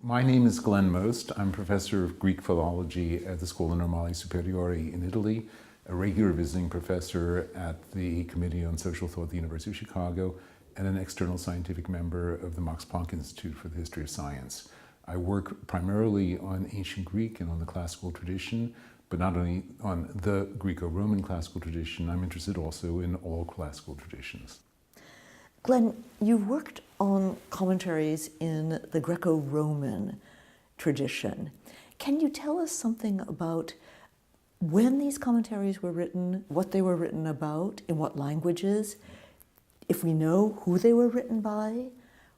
My name is Glenn Most. I'm professor of Greek philology at the Scuola Normale Superiore in Italy, a regular visiting professor at the Committee on Social Thought at the University of Chicago, and an external scientific member of the Max-Planck-Institute for the History of Science. I work primarily on ancient Greek and on the classical tradition, but not only on the Greco-Roman classical tradition, I'm interested also in all classical traditions. Glenn, you worked on commentaries in the Greco-Roman tradition. Can you tell us something about when these commentaries were written, what they were written about, in what languages, if we know who they were written by,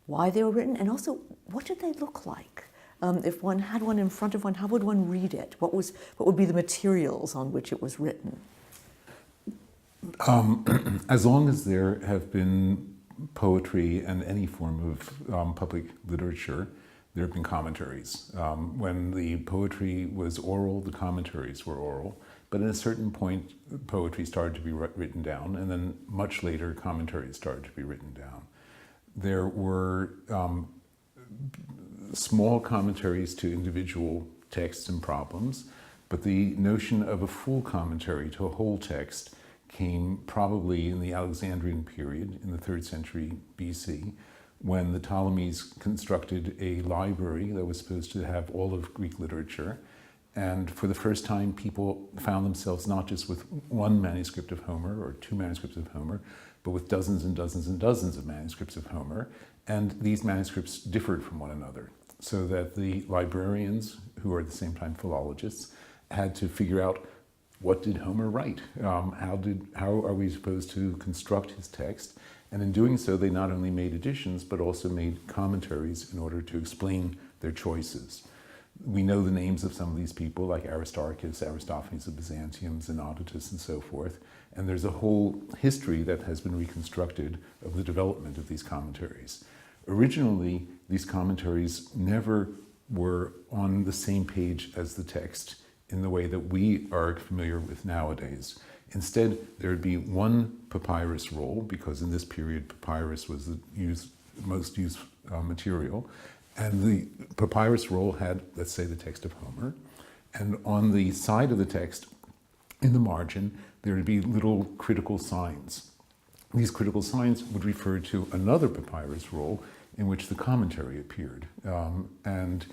why they were written, and also what did they look like? If one had one in front of one, how would one read it? What would be the materials on which it was written? As long as there have been poetry and any form of public literature, there have been commentaries. When the poetry was oral, the commentaries were oral, but at a certain point, poetry started to be written down, and then much later, commentaries started to be written down. There were small commentaries to individual texts and problems, but the notion of a full commentary to a whole text came probably in the Alexandrian period, in the 3rd century BC, when the Ptolemies constructed a library that was supposed to have all of Greek literature. And for the first time, people found themselves not just with one manuscript of Homer or two manuscripts of Homer, but with dozens and dozens and dozens of manuscripts of Homer. And these manuscripts differed from one another, so that the librarians, who are at the same time philologists, had to figure out, what did Homer write? How are we supposed to construct his text? And in doing so, they not only made additions, but also made commentaries in order to explain their choices. We know the names of some of these people, like Aristarchus, Aristophanes of Byzantium, Xenodotus, and so forth. And there's a whole history that has been reconstructed of the development of these commentaries. Originally, these commentaries never were on the same page as the text in the way that we are familiar with nowadays. Instead, there would be one papyrus roll, because in this period papyrus was the most used material, and the papyrus roll had, let's say, the text of Homer, and on the side of the text, in the margin, there would be little critical signs. These critical signs would refer to another papyrus roll in which the commentary appeared, and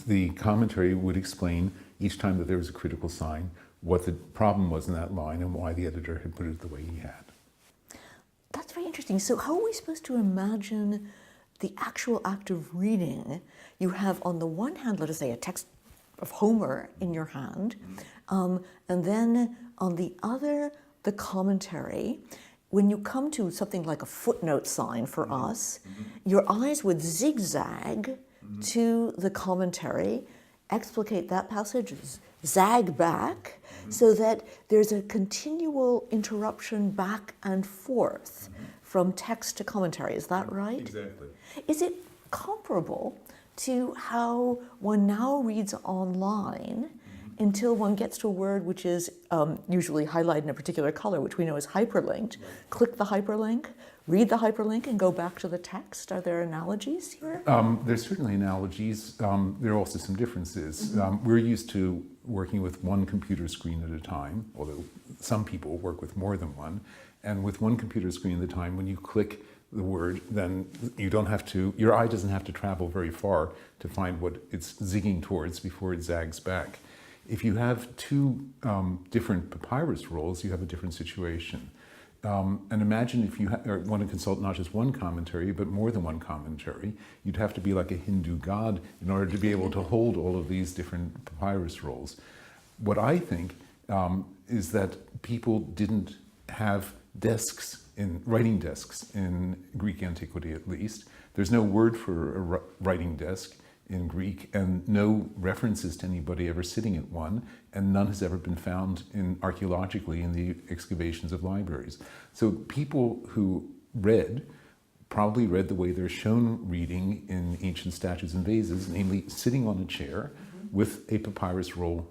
the commentary would explain each time that there was a critical sign what the problem was in that line and why the editor had put it the way he had. That's very interesting. So how are we supposed to imagine the actual act of reading? You have, on the one hand, let us say, a text of Homer in your hand, and then on the other, the commentary. When you come to something like a footnote sign for us, your eyes would zigzag to the commentary, explicate that passage, zag back, so that there's a continual interruption back and forth from text to commentary. Is that right? Exactly. Is it comparable to how one now reads online until one gets to a word which is usually highlighted in a particular color, which we know is hyperlinked? Click the hyperlink, read the hyperlink, and go back to the text. Are there analogies here? There's certainly analogies. There are also some differences. We're used to working with one computer screen at a time, although some people work with more than one. And with one computer screen at a time, when you click the word, then you don't have to, your eye doesn't have to travel very far to find what it's zigging towards before it zags back. If you have two different papyrus rolls, you have a different situation. And imagine if you want to consult not just one commentary, but more than one commentary, you'd have to be like a Hindu god in order to be able to hold all of these different papyrus rolls. What I think is that people didn't have desks, writing desks in Greek antiquity at least. There's no word for a writing desk in Greek, and no references to anybody ever sitting at one, and none has ever been found archaeologically in the excavations of libraries. So people who read probably read the way they're shown reading in ancient statues and vases, namely sitting on a chair with a papyrus roll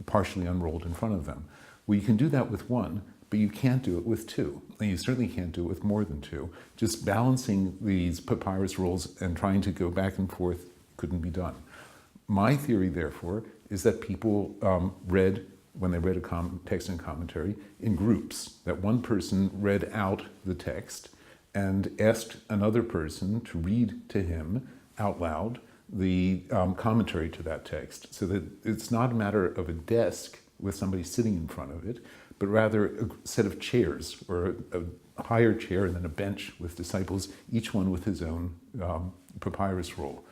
partially unrolled in front of them. Well, you can do that with one, but you can't do it with two. And you certainly can't do it with more than two. Just balancing these papyrus rolls and trying to go back and forth couldn't be done. My theory, therefore, is that people read, when they read a text and commentary, in groups, that one person read out the text and asked another person to read to him out loud the commentary to that text, so that it's not a matter of a desk with somebody sitting in front of it, but rather a set of chairs, or a higher chair and then a bench with disciples, each one with his own papyrus roll.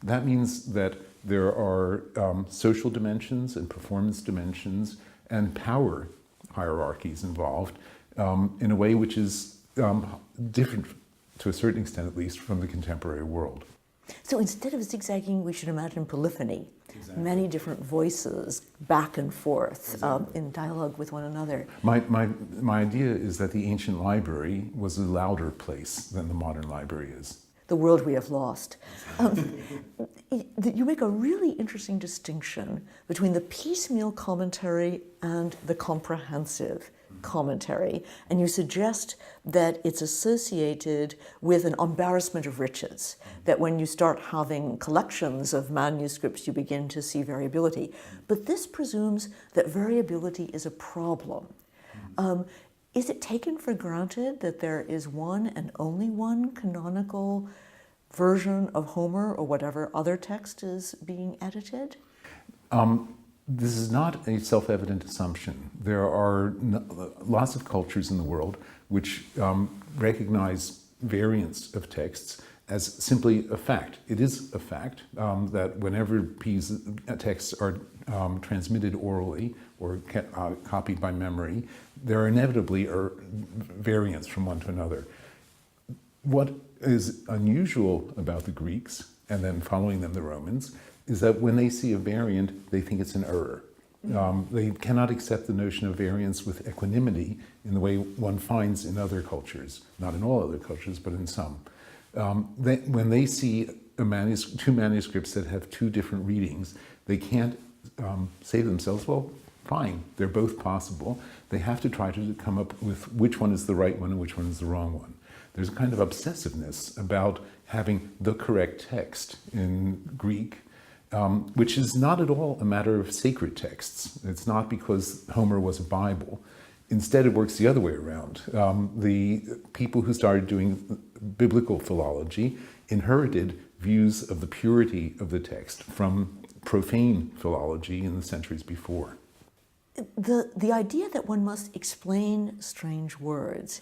That means that there are social dimensions and performance dimensions and power hierarchies involved in a way which is different, to a certain extent at least, from the contemporary world. So instead of zigzagging, we should imagine polyphony. Exactly. Many different voices back and forth in dialogue with one another. My idea is that the ancient library was a louder place than the modern library is. The world we have lost. You make a really interesting distinction between the piecemeal commentary and the comprehensive commentary, and you suggest that it's associated with an embarrassment of riches, that when you start having collections of manuscripts, you begin to see variability. But this presumes that variability is a problem. Is it taken for granted that there is one and only one canonical version of Homer or whatever other text is being edited? This is not a self-evident assumption. There are lots of cultures in the world which recognize variants of texts as simply a fact. It is a fact that whenever Pisa texts are transmitted orally or copied by memory, there inevitably are variants from one to another. What is unusual about the Greeks, and then following them the Romans, is that when they see a variant, they think it's an error. They cannot accept the notion of variance with equanimity in the way one finds in other cultures, not in all other cultures, but in some. When they see two manuscripts that have two different readings, they can't say to themselves, well, fine, they're both possible. They have to try to come up with which one is the right one and which one is the wrong one. There's a kind of obsessiveness about having the correct text in Greek, which is not at all a matter of sacred texts. It's not because Homer was a Bible. Instead, it works the other way around. The people who started doing biblical philology inherited views of the purity of the text from profane philology in the centuries before. The idea that one must explain strange words,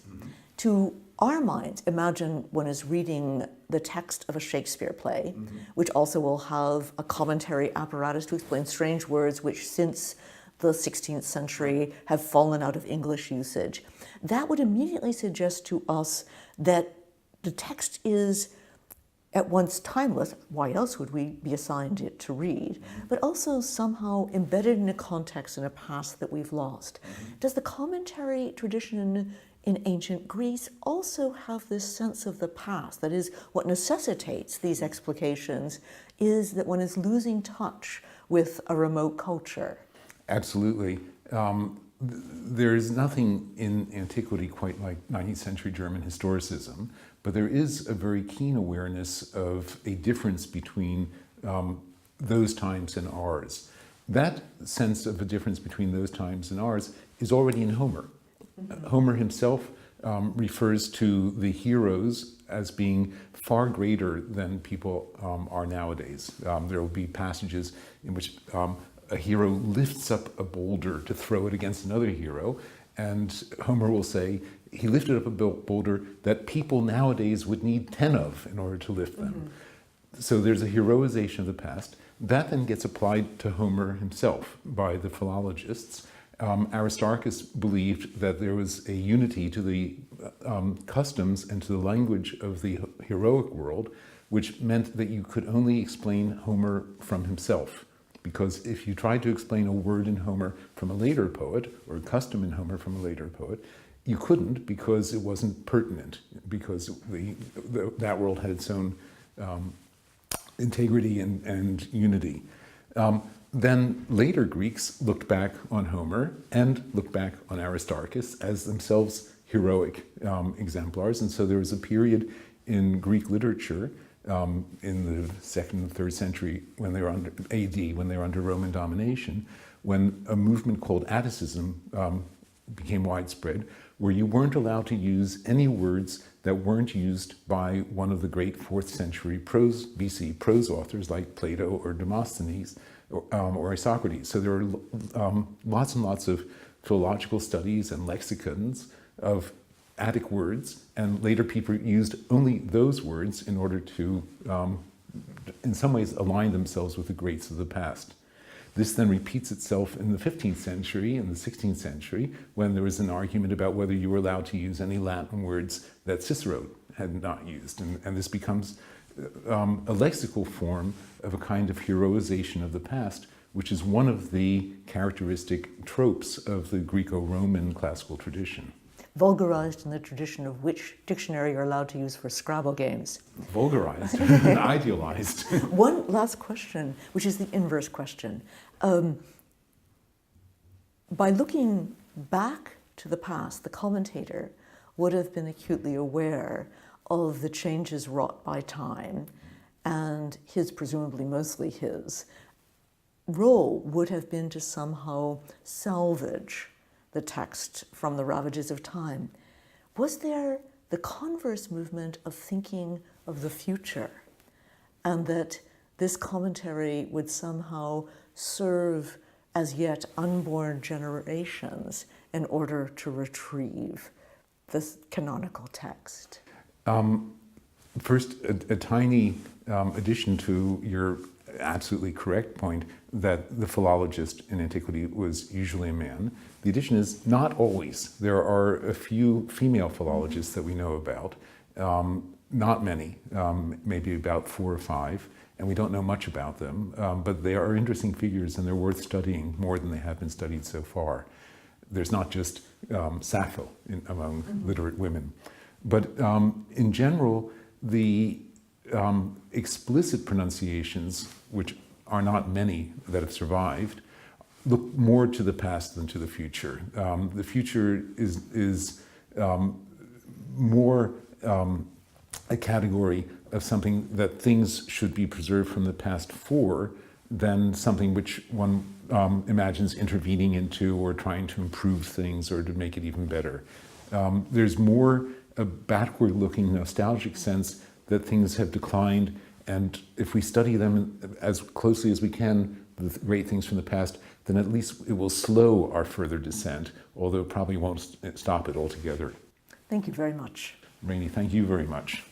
to our minds, imagine one is reading the text of a Shakespeare play, which also will have a commentary apparatus to explain strange words which since the 16th century have fallen out of English usage. That would immediately suggest to us that the text is at once timeless, why else would we be assigned it to read, but also somehow embedded in a context and a past that we've lost. Does the commentary tradition in ancient Greece also have this sense of the past? That is, what necessitates these explications is that one is losing touch with a remote culture. Absolutely. There is nothing in antiquity quite like 19th century German historicism, but there is a very keen awareness of a difference between those times and ours. That sense of a difference between those times and ours is already in Homer. Homer himself refers to the heroes as being far greater than people are nowadays. There will be passages in which a hero lifts up a boulder to throw it against another hero, and Homer will say, he lifted up a boulder that people nowadays would need 10 of in order to lift them. So there's a heroization of the past. That then gets applied to Homer himself by the philologists. Aristarchus believed that there was a unity to the customs and to the language of the heroic world, which meant that you could only explain Homer from himself. Because if you tried to explain a word in Homer from a later poet, or a custom in Homer from a later poet, you couldn't, because it wasn't pertinent, because that world had its own integrity and unity. Then later Greeks looked back on Homer and looked back on Aristarchus as themselves heroic exemplars. And so there was a period in Greek literature in the 2nd and 3rd century when they were under AD, when they were under Roman domination, when a movement called Atticism became widespread, where you weren't allowed to use any words that weren't used by one of the great 4th century BC prose authors like Plato or Demosthenes or Socrates. So there are lots and lots of philological studies and lexicons of Attic words, and later people used only those words in order to, in some ways, align themselves with the greats of the past. This then repeats itself in the 15th century and the 16th century, when there was an argument about whether you were allowed to use any Latin words that Cicero had not used. And this becomes a lexical form of a kind of heroization of the past, which is one of the characteristic tropes of the Greco-Roman classical tradition. Vulgarized in the tradition of which dictionary you're allowed to use for Scrabble games. Vulgarized and idealized. One last question, which is the inverse question. By looking back to the past, the commentator would have been acutely aware of the changes wrought by time, and his, presumably mostly his, role would have been to somehow salvage the text from the ravages of time. Was there the converse movement of thinking of the future, and that this commentary would somehow serve as yet unborn generations in order to retrieve the canonical text? First, a tiny addition to your absolutely correct point that the philologist in antiquity was usually a man. The addition is not always. There are a few female philologists that we know about, not many, maybe about 4 or 5, and we don't know much about them, but they are interesting figures and they're worth studying more than they have been studied so far. There's not just Sappho among literate women. But in general, the explicit pronunciations, which are not many that have survived, look more to the past than to the future. The future is more a category of something that things should be preserved from the past for than something which one imagines intervening into or trying to improve things or to make it even better. There's more a backward-looking nostalgic sense that things have declined, and if we study them as closely as we can, the great things from the past, then at least it will slow our further descent, although it probably won't stop it altogether. Thank you very much. Rainey, thank you very much.